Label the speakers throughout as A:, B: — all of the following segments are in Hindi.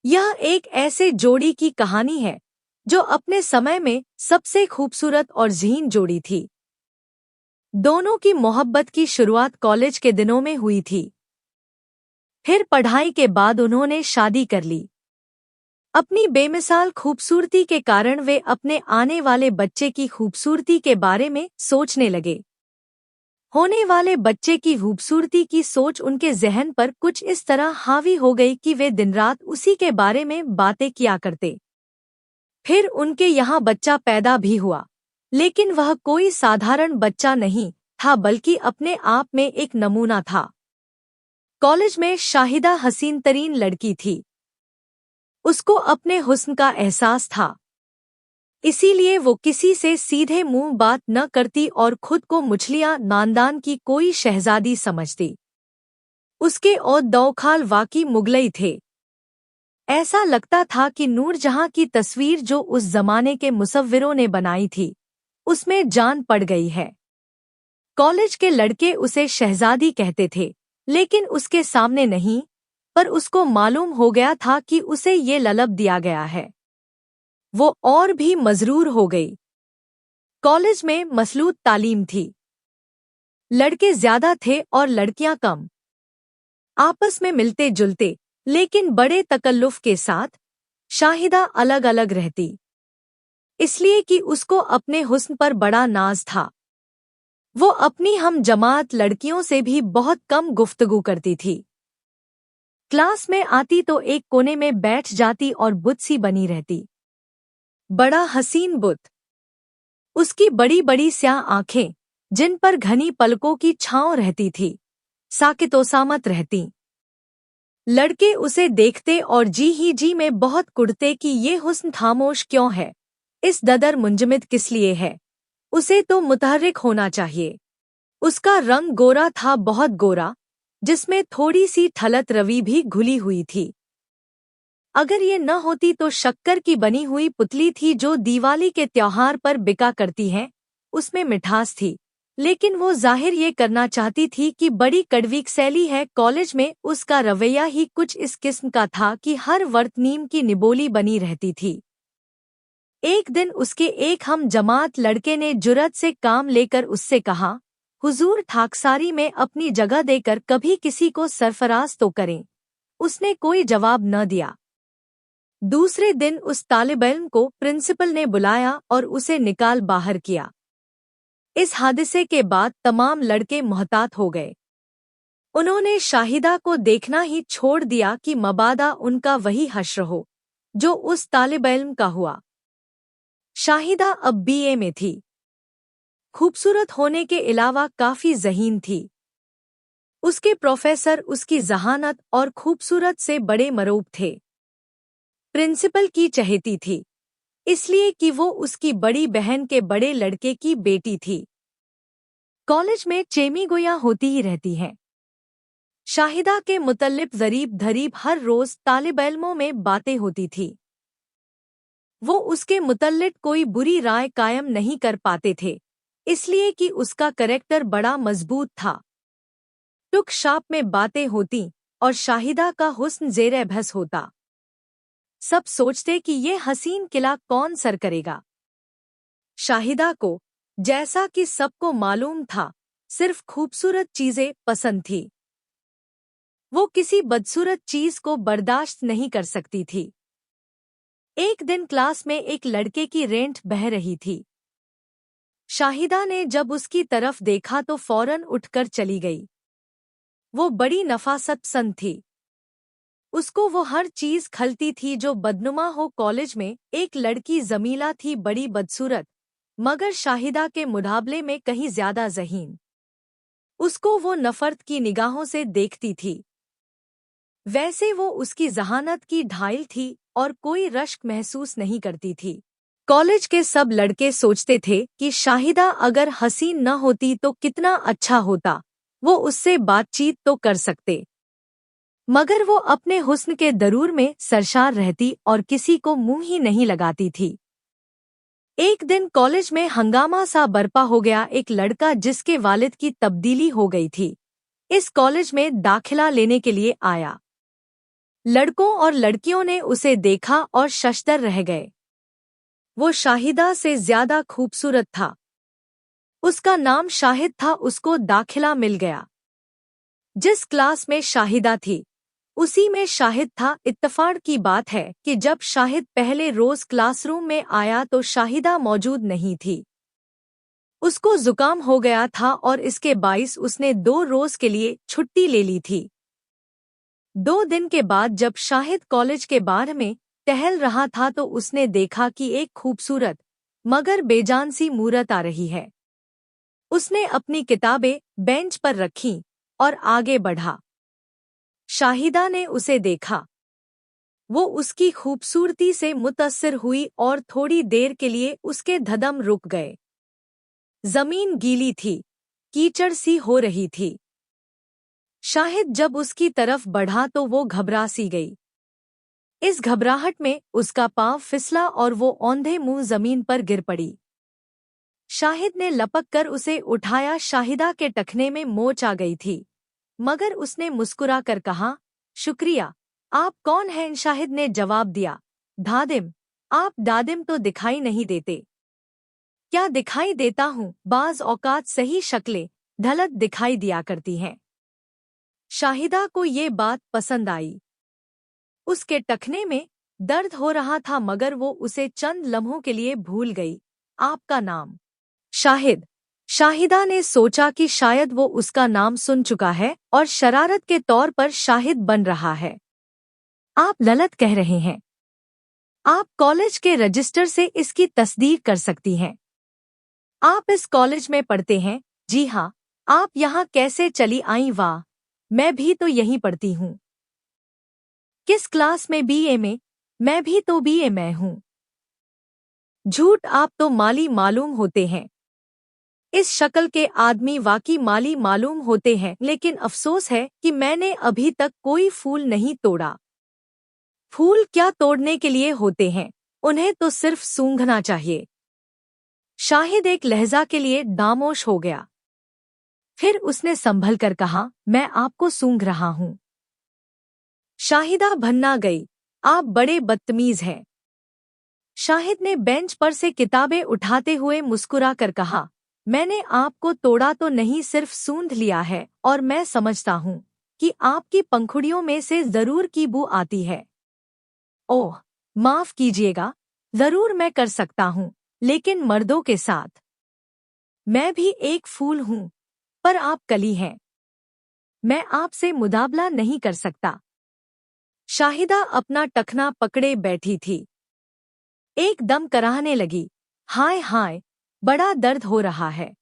A: यह एक ऐसे जोड़ी की कहानी है जो अपने समय में सबसे खूबसूरत और ज़हीन जोड़ी थी। दोनों की मोहब्बत की शुरुआत कॉलेज के दिनों में हुई थी। फिर पढ़ाई के बाद उन्होंने शादी कर ली। अपनी बेमिसाल खूबसूरती के कारण वे अपने आने वाले बच्चे की खूबसूरती के बारे में सोचने लगे। होने वाले बच्चे की खूबसूरती की सोच उनके ज़हन पर कुछ इस तरह हावी हो गई कि वे दिन रात उसी के बारे में बातें किया करते। फिर उनके यहाँ बच्चा पैदा भी हुआ, लेकिन वह कोई साधारण बच्चा नहीं था बल्कि अपने आप में एक नमूना था। कॉलेज में शाहिदा हसीन तरीन लड़की थी। उसको अपने हुस्न का एहसास था, इसीलिए वो किसी से सीधे मुंह बात न करती और खुद को मुछलिया नांदान की कोई शहजादी समझती। उसके और दौखाल वाकई मुगलई थे। ऐसा लगता था कि नूरजहां की तस्वीर जो उस जमाने के मुसव्विरों ने बनाई थी, उसमें जान पड़ गई है। कॉलेज के लड़के उसे शहजादी कहते थे, लेकिन उसके सामने नहीं, पर उसको मालूम हो गया था कि उसे ये ललब दिया गया है। वो और भी मजरूर हो गई। कॉलेज में मसलूत तालीम थी। लड़के ज्यादा थे और लड़कियां कम। आपस में मिलते जुलते, लेकिन बड़े तकल्लुफ के साथ। शाहिदा अलग अलग रहती, इसलिए कि उसको अपने हुस्न पर बड़ा नाज था। वो अपनी हम जमात लड़कियों से भी बहुत कम गुफ्तगू करती थी। क्लास में आती तो एक कोने में बैठ जाती और बुत सी बनी रहती। बड़ा हसीन बुत। उसकी बड़ी बड़ी स्याह आंखें, जिन पर घनी पलकों की छांव रहती थी, साकितोसामत रहती। लड़के उसे देखते और जी ही जी में बहुत कुढ़ते कि ये हुस्न खामोश क्यों है, इस ददर मुंजमद किस लिए है, उसे तो मुतहर्रिक होना चाहिए। उसका रंग गोरा था, बहुत गोरा, जिसमें थोड़ी सी ठलत रवि भी घुली हुई थी। अगर ये न होती तो शक्कर की बनी हुई पुतली थी जो दिवाली के त्योहार पर बिका करती है, उसमें मिठास थी, लेकिन वो जाहिर ये करना चाहती थी कि बड़ी कड़वी शैली है। कॉलेज में उसका रवैया ही कुछ इस किस्म का था कि हर वक्त नीम की निबोली बनी रहती थी। एक दिन उसके एक हम जमात लड़के ने जुर्रत से काम लेकर उससे कहा, हुजूर ठाकसारी में अपनी जगह देकर कभी किसी को सरफराज तो करें। उसने कोई जवाब न दिया। दूसरे दिन उस तालिब-इल्म को प्रिंसिपल ने बुलाया और उसे निकाल बाहर किया। इस हादसे के बाद तमाम लड़के मोहतात हो गए। उन्होंने शाहिदा को देखना ही छोड़ दिया कि मबादा उनका वही हश्र हो जो उस तालिब-इल्म का हुआ। शाहिदा अब बीए में थी। खूबसूरत होने के अलावा काफी ज़हीन थी। उसके प्रोफेसर उसकी जहानत और खूबसूरत से बड़े मरूब थे। प्रिंसिपल की चहेती थी, इसलिए कि वो उसकी बड़ी बहन के बड़े लड़के की बेटी थी। कॉलेज में चेमीगोयां होती ही रहती हैं। शाहिदा के मुतल्लिक ज़रीब धरीब हर रोज तालिब-इल्मों में बातें होती थी। वो उसके मुतल्लिक कोई बुरी राय कायम नहीं कर पाते थे, इसलिए कि उसका करैक्टर बड़ा मजबूत था। टुक शाप में बातें होती और शाहिदा का हुस्न ज़ेरे बहस होता। सब सोचते कि ये हसीन किला कौन सर करेगा। शाहिदा को, जैसा कि सबको मालूम था, सिर्फ खूबसूरत चीजें पसंद थी। वो किसी बदसूरत चीज को बर्दाश्त नहीं कर सकती थी। एक दिन क्लास में एक लड़के की रेंट बह रही थी। शाहिदा ने जब उसकी तरफ देखा तो फौरन उठकर चली गई। वो बड़ी नफासत पसंद थी। उसको वो हर चीज खलती थी जो बदनुमा हो। कॉलेज में एक लड़की जमीला थी, बड़ी बदसूरत, मगर शाहिदा के मुकाबले में कहीं ज्यादा ज़हीन। उसको वो नफरत की निगाहों से देखती थी। वैसे वो उसकी जहानत की ढाल थी और कोई रश्क महसूस नहीं करती थी। कॉलेज के सब लड़के सोचते थे कि शाहिदा अगर हसीन न होती तो कितना अच्छा होता, वो उससे बातचीत तो कर सकते। मगर वो अपने हुस्न के दरूर में सरशार रहती और किसी को मुंह ही नहीं लगाती थी। एक दिन कॉलेज में हंगामा सा बरपा हो गया। एक लड़का जिसके वालिद की तब्दीली हो गई थी, इस कॉलेज में दाखिला लेने के लिए आया। लड़कों और लड़कियों ने उसे देखा और शशदर रह गए। वो शाहिदा से ज्यादा खूबसूरत था। उसका नाम शाहिद था। उसको दाखिला मिल गया। जिस क्लास में शाहिदा थी उसी में शाहिद था। इत्तेफाक की बात है कि जब शाहिद पहले रोज क्लासरूम में आया तो शाहिदा मौजूद नहीं थी। उसको जुकाम हो गया था और इसके बाइस उसने 2 रोज के लिए छुट्टी ले ली थी। 2 दिन के बाद जब शाहिद कॉलेज के बाहर में टहल रहा था तो उसने देखा कि एक खूबसूरत मगर बेजान सी मूरत आ रही है। उसने अपनी किताबें बेंच पर रखीं और आगे बढ़ा। शाहिदा ने उसे देखा। वो उसकी खूबसूरती से मुतअस्सिर हुई और थोड़ी देर के लिए उसके धदम रुक गए। जमीन गीली थी, कीचड़ सी हो रही थी। शाहिद जब उसकी तरफ बढ़ा तो वो घबरा सी गई। इस घबराहट में उसका पांव फिसला और वो औंधे मुंह जमीन पर गिर पड़ी। शाहिद ने लपक कर उसे उठाया। शाहिदा के टखने में मोच आ गई थी, मगर उसने मुस्कुरा कर कहा, शुक्रिया। आप कौन हैं? शाहिद ने जवाब दिया, दादिम। आप दादिम तो दिखाई नहीं देते। क्या दिखाई देता हूँ? बाज औकात सही शक्लें ढलत दिखाई दिया करती हैं। शाहिदा को ये बात पसंद आई। उसके टखने में दर्द हो रहा था मगर वो उसे चंद लम्हों के लिए भूल गई। आपका नाम? शाहिद। शाहिदा ने सोचा कि शायद वो उसका नाम सुन चुका है और शरारत के तौर पर शाहिद बन रहा है। आप ललत कह रहे हैं। आप कॉलेज के रजिस्टर से इसकी तस्दीक कर सकती हैं। आप इस कॉलेज में पढ़ते हैं? जी हाँ। आप यहाँ कैसे चली आई? वाह, मैं भी तो यहीं पढ़ती हूँ। किस क्लास में? बीए में। मैं भी तो बीए में हूँ। झूठ, आप तो माली मालूम होते हैं। इस शक्ल के आदमी वाकई माली मालूम होते हैं, लेकिन अफसोस है कि मैंने अभी तक कोई फूल नहीं तोड़ा। फूल क्या तोड़ने के लिए होते हैं? उन्हें तो सिर्फ सूंघना चाहिए। शाहिद एक लहजा के लिए खामोश हो गया। फिर उसने संभल कर कहा, मैं आपको सूंघ रहा हूँ। शाहिदा भन्ना गई। आप बड़े बदतमीज हैं। शाहिद ने बेंच पर से किताबें उठाते हुए मुस्कुरा कर कहा, मैंने आपको तोड़ा तो नहीं, सिर्फ सूंघ लिया है और मैं समझता हूँ कि आपकी पंखुड़ियों में से जरूर की बू आती है। ओह, माफ कीजिएगा। जरूर मैं कर सकता हूँ, लेकिन मर्दों के साथ। मैं भी एक फूल हूँ, पर आप कली हैं। मैं आपसे मुकाबला नहीं कर सकता। शाहिदा अपना टखना पकड़े बैठी थी। एकदम कराहने लगी, हाय हाय, बड़ा दर्द हो रहा है।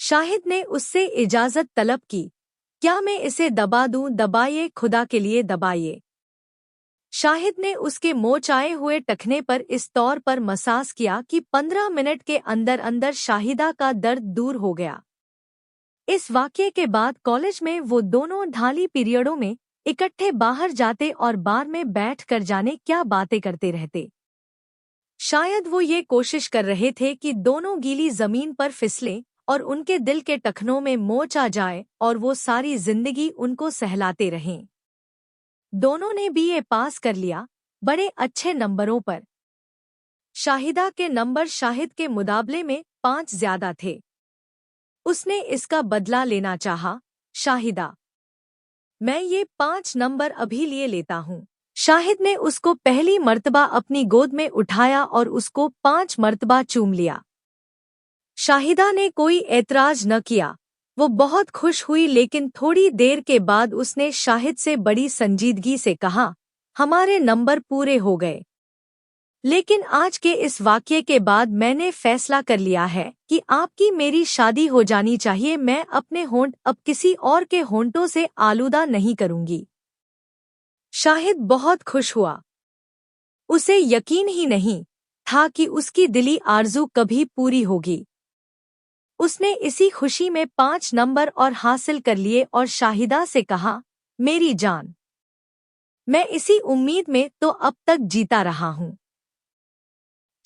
A: शाहिद ने उससे इजाजत तलब की, क्या मैं इसे दबा दूं? दबाइए, खुदा के लिए दबाइए। शाहिद ने उसके मोचाए हुए टखने पर इस तौर पर मसाज किया कि 15 मिनट के अंदर अंदर शाहिदा का दर्द दूर हो गया। इस वाक़ये के बाद कॉलेज में वो दोनों ढाली पीरियडों में इकट्ठे बाहर जाते और बार में बैठ कर जाने क्या बातें करते रहते। शायद वो ये कोशिश कर रहे थे कि दोनों गीली जमीन पर फिसलें और उनके दिल के टखनों में मोच आ जाए और वो सारी जिंदगी उनको सहलाते रहें। दोनों ने बीए पास कर लिया, बड़े अच्छे नंबरों पर। शाहिदा के नंबर शाहिद के मुकाबले में 5 ज्यादा थे। उसने इसका बदला लेना चाहा। शाहिदा, मैं ये 5 नंबर अभी लिए लेता हूँ। शाहिद ने उसको पहली मर्तबा अपनी गोद में उठाया और उसको 5 मर्तबा चूम लिया। शाहिदा ने कोई ऐतराज न किया। वो बहुत खुश हुई, लेकिन थोड़ी देर के बाद उसने शाहिद से बड़ी संजीदगी से कहा, हमारे नंबर पूरे हो गए। लेकिन आज के इस वाक़ये के बाद मैंने फैसला कर लिया है कि आपकी मेरी शादी हो जानी चाहिए। मैं अपने होंठ अब किसी और के होंठों से आलूदा नहीं करूंगी। शाहिद बहुत खुश हुआ। उसे यकीन ही नहीं था कि उसकी दिली आरज़ू कभी पूरी होगी। उसने इसी खुशी में 5 नंबर और हासिल कर लिए और शाहिदा से कहा, मेरी जान, मैं इसी उम्मीद में तो अब तक जीता रहा हूँ।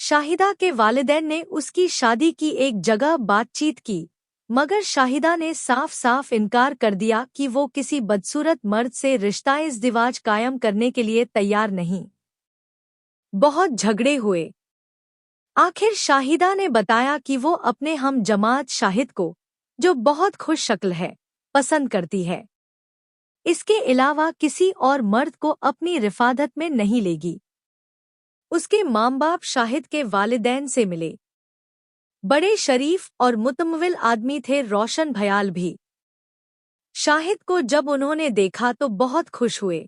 A: शाहिदा के वालिदैन ने उसकी शादी की एक जगह बातचीत की मगर शाहिदा ने साफ साफ इनकार कर दिया कि वो किसी बदसूरत मर्द से रिश्ता-ए-इज़्दिवाज कायम करने के लिए तैयार नहीं। बहुत झगड़े हुए। आखिर शाहिदा ने बताया कि वो अपने हम जमात शाहिद को, जो बहुत खुश शक्ल है, पसंद करती है। इसके अलावा किसी और मर्द को अपनी रिफादत में नहीं लेगी। उसके माँ बाप शाहिद के वालिदैन से मिले। बड़े शरीफ और मुतमव्विल आदमी थे रोशन भयाल भी। शाहिद को जब उन्होंने देखा तो बहुत खुश हुए।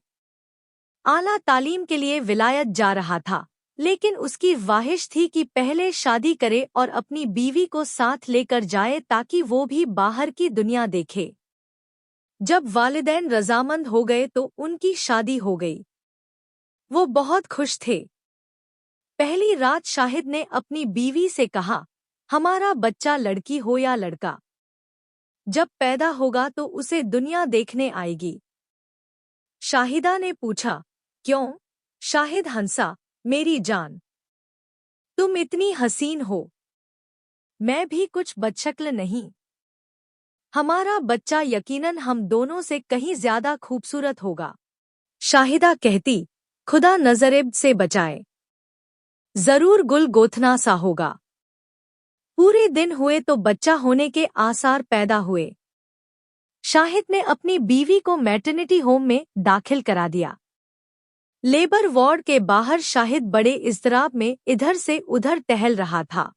A: आला तालीम के लिए विलायत जा रहा था, लेकिन उसकी ख्वाहिश थी कि पहले शादी करे और अपनी बीवी को साथ लेकर जाए ताकि वो भी बाहर की दुनिया देखे। जब वालिदैन रजामंद हो गए तो उनकी शादी हो गई। वो बहुत खुश थे। पहली रात शाहिद ने अपनी बीवी से कहा, हमारा बच्चा लड़की हो या लड़का, जब पैदा होगा तो उसे दुनिया देखने आएगी। शाहिदा ने पूछा, क्यों? शाहिद हंसा, मेरी जान, तुम इतनी हसीन हो। मैं भी कुछ बदशक्ल नहीं। हमारा बच्चा यकीनन हम दोनों से कहीं ज्यादा खूबसूरत होगा। शाहिदा कहती, खुदा नजरेब से बचाए, जरूर गुल गोथना सा होगा। पूरे दिन हुए तो बच्चा होने के आसार पैदा हुए। शाहिद ने अपनी बीवी को मैटरनिटी होम में दाखिल करा दिया। लेबर वार्ड के बाहर शाहिद बड़े इज़्तिराब में इधर से उधर टहल रहा था।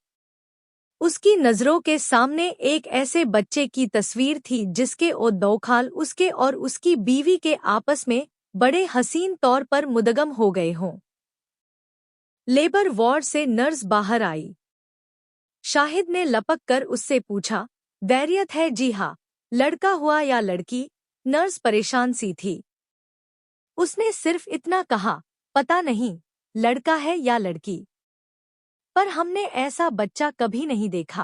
A: उसकी नज़रों के सामने एक ऐसे बच्चे की तस्वीर थी जिसके दो खाल उसके और उसकी बीवी के आपस में बड़े हसीन तौर पर मुदगम हो गए हों। लेबर वार्ड से नर्स बाहर आई। शाहिद ने लपक कर उससे पूछा, वैरियत है? जी हाँ। लड़का हुआ या लड़की? नर्स परेशान सी थी। उसने सिर्फ इतना कहा, पता नहीं, लड़का है या लड़की, पर हमने ऐसा बच्चा कभी नहीं देखा।